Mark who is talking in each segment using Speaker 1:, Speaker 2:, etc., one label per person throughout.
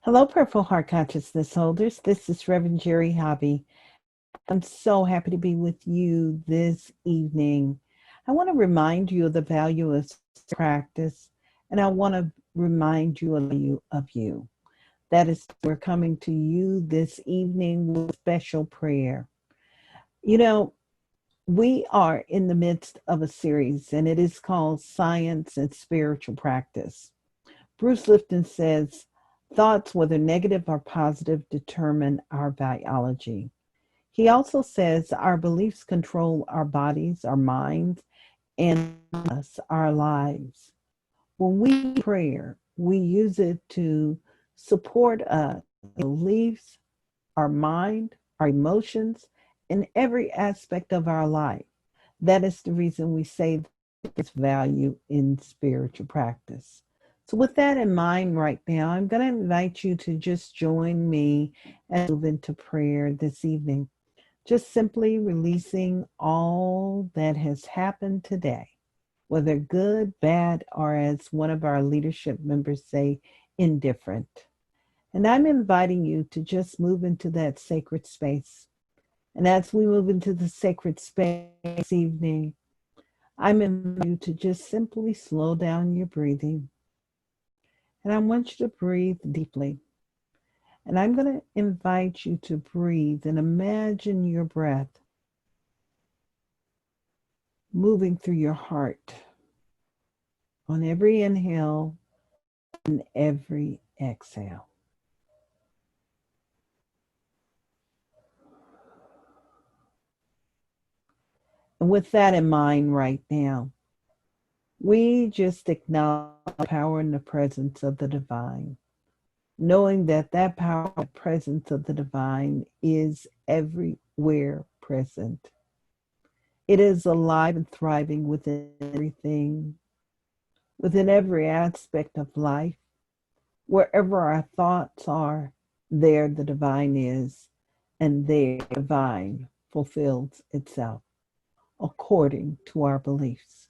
Speaker 1: Hello, Purple Heart Consciousness holders. This is Reverend Jerry Hobby. I'm so happy to be with you this evening. I want to remind you of the value of practice, and I want to remind you of the value of you. That is, we're coming to you this evening with special prayer. You know, we are in the midst of a series, and it is called Science and Spiritual Practice. Bruce Lipton says, thoughts, whether negative or positive, determine our biology. He also says our beliefs control our bodies, our minds, and us, our lives. When we prayer, we use it to support us beliefs, our mind, our emotions, in every aspect of our life. That is the reason we say there's value in spiritual practice. So, with that in mind, right now, I'm going to invite you to just join me and move into prayer this evening. Just simply releasing all that has happened today, whether good, bad, or as one of our leadership members say, indifferent. And I'm inviting you to just move into that sacred space. And as we move into the sacred space this evening, I'm inviting you to just simply slow down your breathing. And I want you to breathe deeply. And I'm going to invite you to breathe and imagine your breath moving through your heart on every inhale and every exhale. And with that in mind right now, we just acknowledge the power and the presence of the divine, knowing that that power and presence of the divine is everywhere present. It is alive and thriving within everything, within every aspect of life. Wherever our thoughts are, there the divine is, and there the divine fulfills itself according to our beliefs.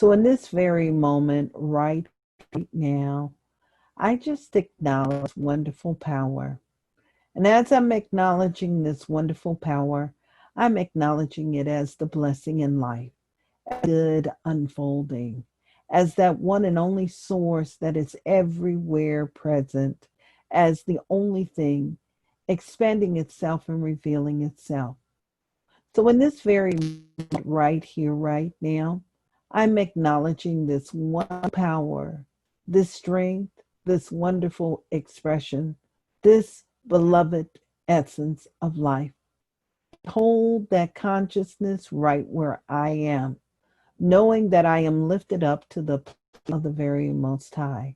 Speaker 1: So, in this very moment, right now, I just acknowledge wonderful power. And as I'm acknowledging this wonderful power, I'm acknowledging it as the blessing in life, good unfolding, as that one and only source that is everywhere present, as the only thing expanding itself and revealing itself. So, in this very moment, right here, right now, I'm acknowledging this one power, this strength, this wonderful expression, this beloved essence of life. Hold that consciousness right where I am, knowing that I am lifted up to the place of the very Most High.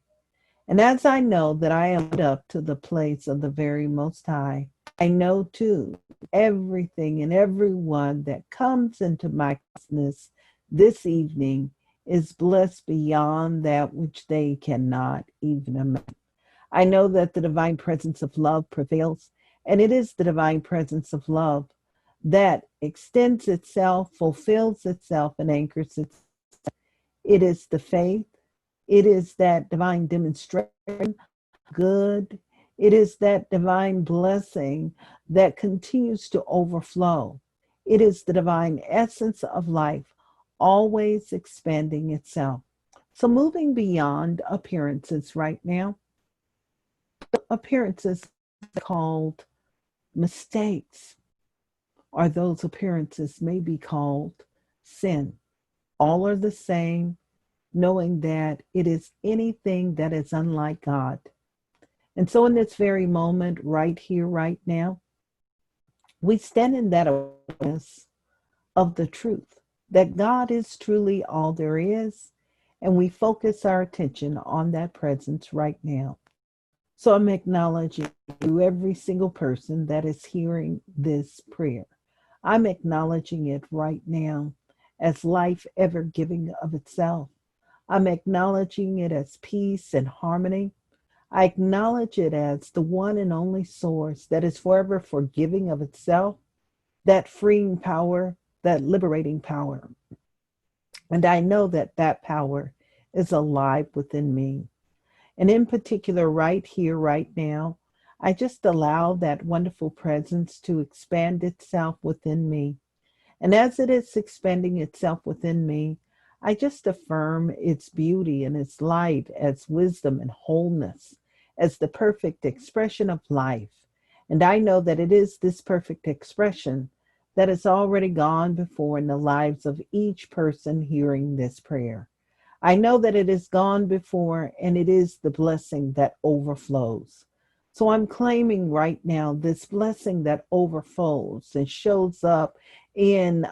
Speaker 1: And as I know that I am lifted up to the place of the very Most High, I know too everything and everyone that comes into my consciousness this evening is blessed beyond that which they cannot even imagine. I know that the divine presence of love prevails, and it is the divine presence of love that extends itself, fulfills itself, and anchors itself. It is the faith, it is that divine demonstration, good, it is that divine blessing that continues to overflow. It is the divine essence of life, always expanding itself. So, moving beyond appearances right now, appearances called mistakes, or those appearances may be called sin. All are the same, knowing that it is anything that is unlike God. And so, in this very moment, right here, right now, we stand in that awareness of the truth that God is truly all there is, and we focus our attention on that presence right now. So, I'm acknowledging to every single person that is hearing this prayer. I'm acknowledging it right now as life ever giving of itself. I'm acknowledging it as peace and harmony. I acknowledge it as the one and only source that is forever forgiving of itself, that freeing power, that liberating power. And I know that that power is alive within me. And in particular, right here, right now, I just allow that wonderful presence to expand itself within me. And as it is expanding itself within me, I just affirm its beauty and its light as wisdom and wholeness, as the perfect expression of life. And I know that it is this perfect expression that has already gone before in the lives of each person hearing this prayer. I know that it has gone before and it is the blessing that overflows. So I'm claiming right now this blessing that overflows and shows up in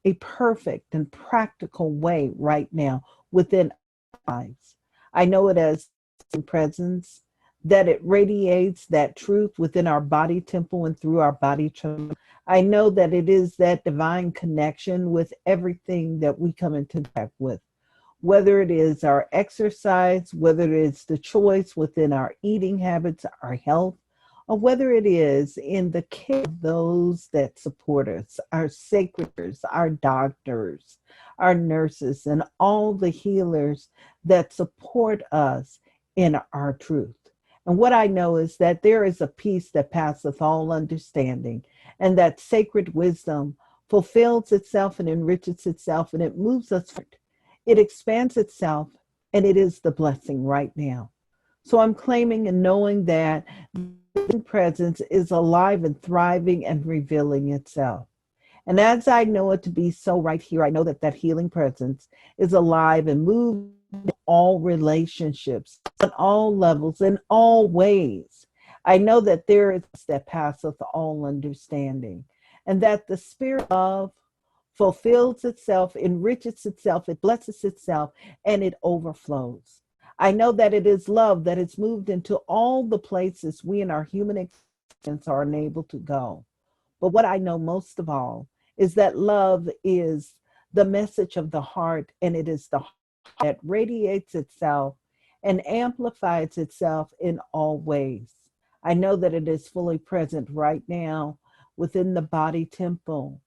Speaker 1: a perfect and practical way right now within our lives. I know it as presence, that it radiates that truth within our body temple and through our body temple. I know that it is that divine connection with everything that we come into contact with, whether it is our exercise, whether it is the choice within our eating habits, our health, or whether it is in the care of those that support us, our sacreders, our doctors, our nurses, and all the healers that support us in our truth. And what I know is that there is a peace that passeth all understanding, and that sacred wisdom fulfills itself and enriches itself, and it moves us forward. It expands itself, and it is the blessing right now. So I'm claiming and knowing that the presence is alive and thriving and revealing itself. And as I know it to be so right here, I know that that healing presence is alive and moves in all relationships, on all levels, in all ways. I know that there is that passeth all understanding, and that the spirit of fulfills itself, enriches itself, it blesses itself, and it overflows. I know that it is love that is moved into all the places we in our human existence are unable to go. But what I know most of all is that love is the message of the heart, and it is the heart that radiates itself and amplifies itself in all ways. I know that it is fully present right now within the body temple,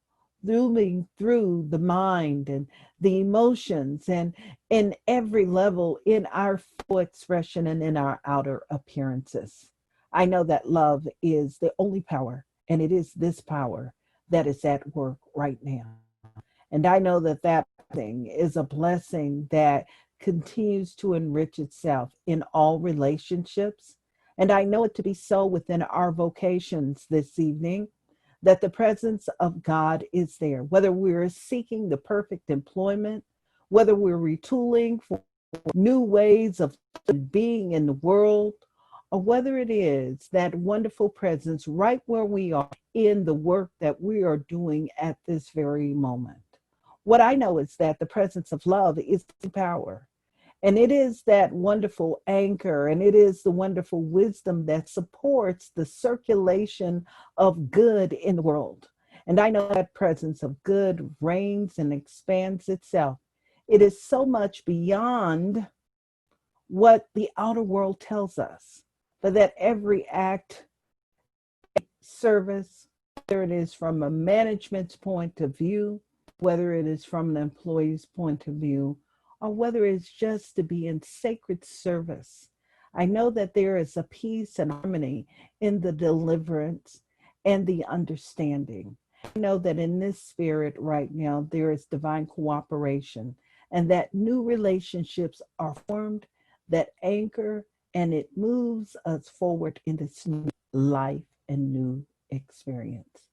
Speaker 1: through the mind and the emotions, and in every level in our full expression and in our outer appearances. I know that love is the only power, and it is this power that is at work right now. And I know that that thing is a blessing that continues to enrich itself in all relationships. And I know it to be so within our vocations this evening, that the presence of God is there, whether we're seeking the perfect employment, whether we're retooling for new ways of being in the world, or whether it is that wonderful presence right where we are in the work that we are doing at this very moment. What I know is that the presence of love is the power. And it is that wonderful anchor, and it is the wonderful wisdom that supports the circulation of good in the world. And I know that presence of good reigns and expands itself. It is so much beyond what the outer world tells us, but that every act, service, whether it is from a management's point of view, whether it is from an employee's point of view, or whether it's just to be in sacred service, I know that there is a peace and harmony in the deliverance and the understanding. I know that in this spirit right now, there is divine cooperation, and that new relationships are formed that anchor, and it moves us forward in this new life and new experience.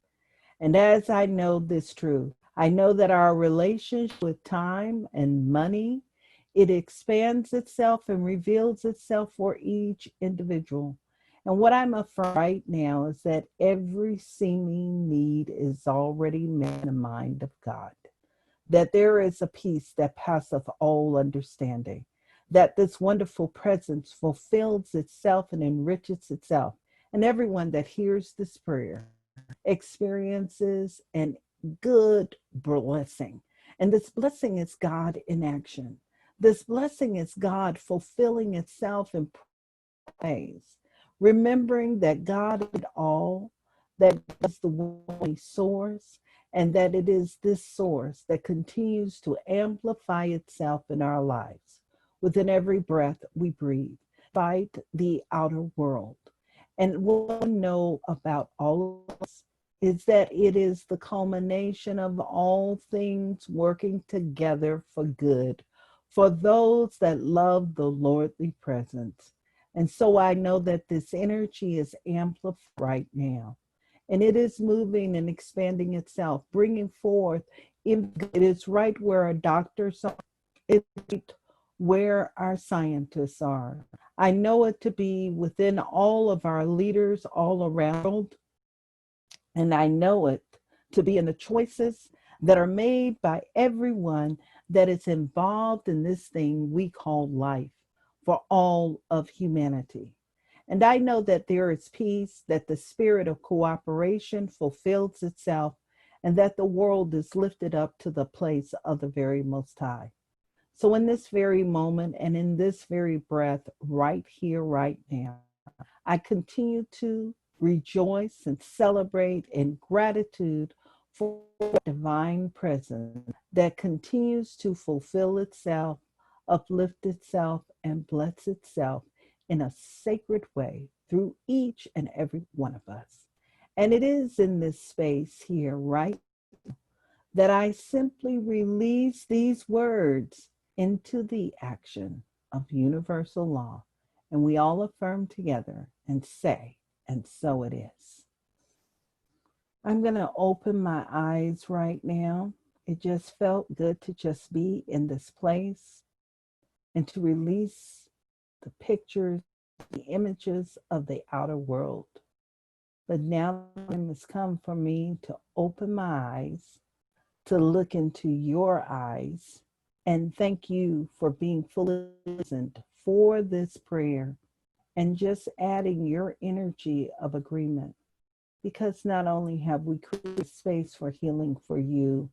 Speaker 1: And as I know this truth, I know that our relationship with time and money, it expands itself and reveals itself for each individual. And what I'm affirming right now is that every seeming need is already met in the mind of God, that there is a peace that passeth all understanding, that this wonderful presence fulfills itself and enriches itself. And everyone that hears this prayer experiences an good blessing. And this blessing is God in action. This blessing is God fulfilling itself in ways, remembering that God is all, that is the only source, and that it is this source that continues to amplify itself in our lives within every breath we breathe. fight the outer world. And what I know about all of us is that it is the culmination of all things working together for good for those that love the lordly presence. And so I know that this energy is amplified right now, and it is moving and expanding itself, bringing forth. It is right where our doctors are, it's right where our scientists are. I know it to be within all of our leaders all around the world, and I know it to be in the choices that are made by everyone that is involved in this thing we call life for all of humanity. And I know that there is peace, that the spirit of cooperation fulfills itself, and that the world is lifted up to the place of the very Most High. So, in this very moment and in this very breath, right here, right now, I continue to rejoice and celebrate in gratitude for divine presence that continues to fulfill itself, uplift itself, and bless itself in a sacred way through each and every one of us. And it is in this space here, right, that I simply release these words into the action of universal law. And we all affirm together and say, and so it is. I'm going to open my eyes right now. It just felt good to just be in this place and to release the pictures, the images of the outer world. But now the time has come for me to open my eyes, to look into your eyes, and thank you for being fully present for this prayer and just adding your energy of agreement. Because not only have we created space for healing for you,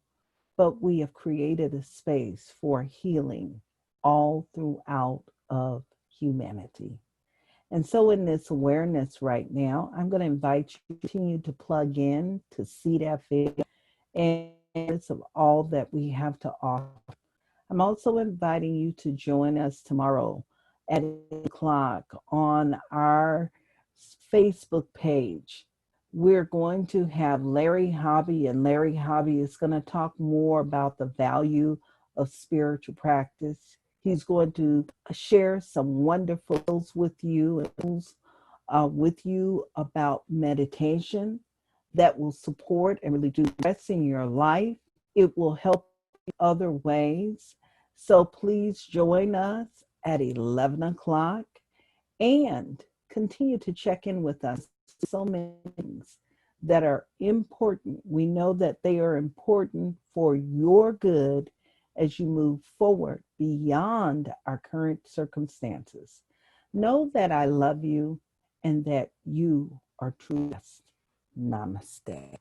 Speaker 1: but we have created a space for healing all throughout of humanity. And so in this awareness right now, I'm going to invite you to continue to plug in to CDFA and of all that we have to offer. I'm also inviting you to join us tomorrow at 8 o'clock on our Facebook page. We're going to have Larry Hobby, and Larry Hobby is going to talk more about the value of spiritual practice. He's going to share some wonderful tools with you about meditation that will support and really do rest in your life. It will help in other ways. So please join us at 11 o'clock and continue to check in with us. So many things that are important. We know that they are important for your good as you move forward beyond our current circumstances. Know that I love you and that you are true. Namaste.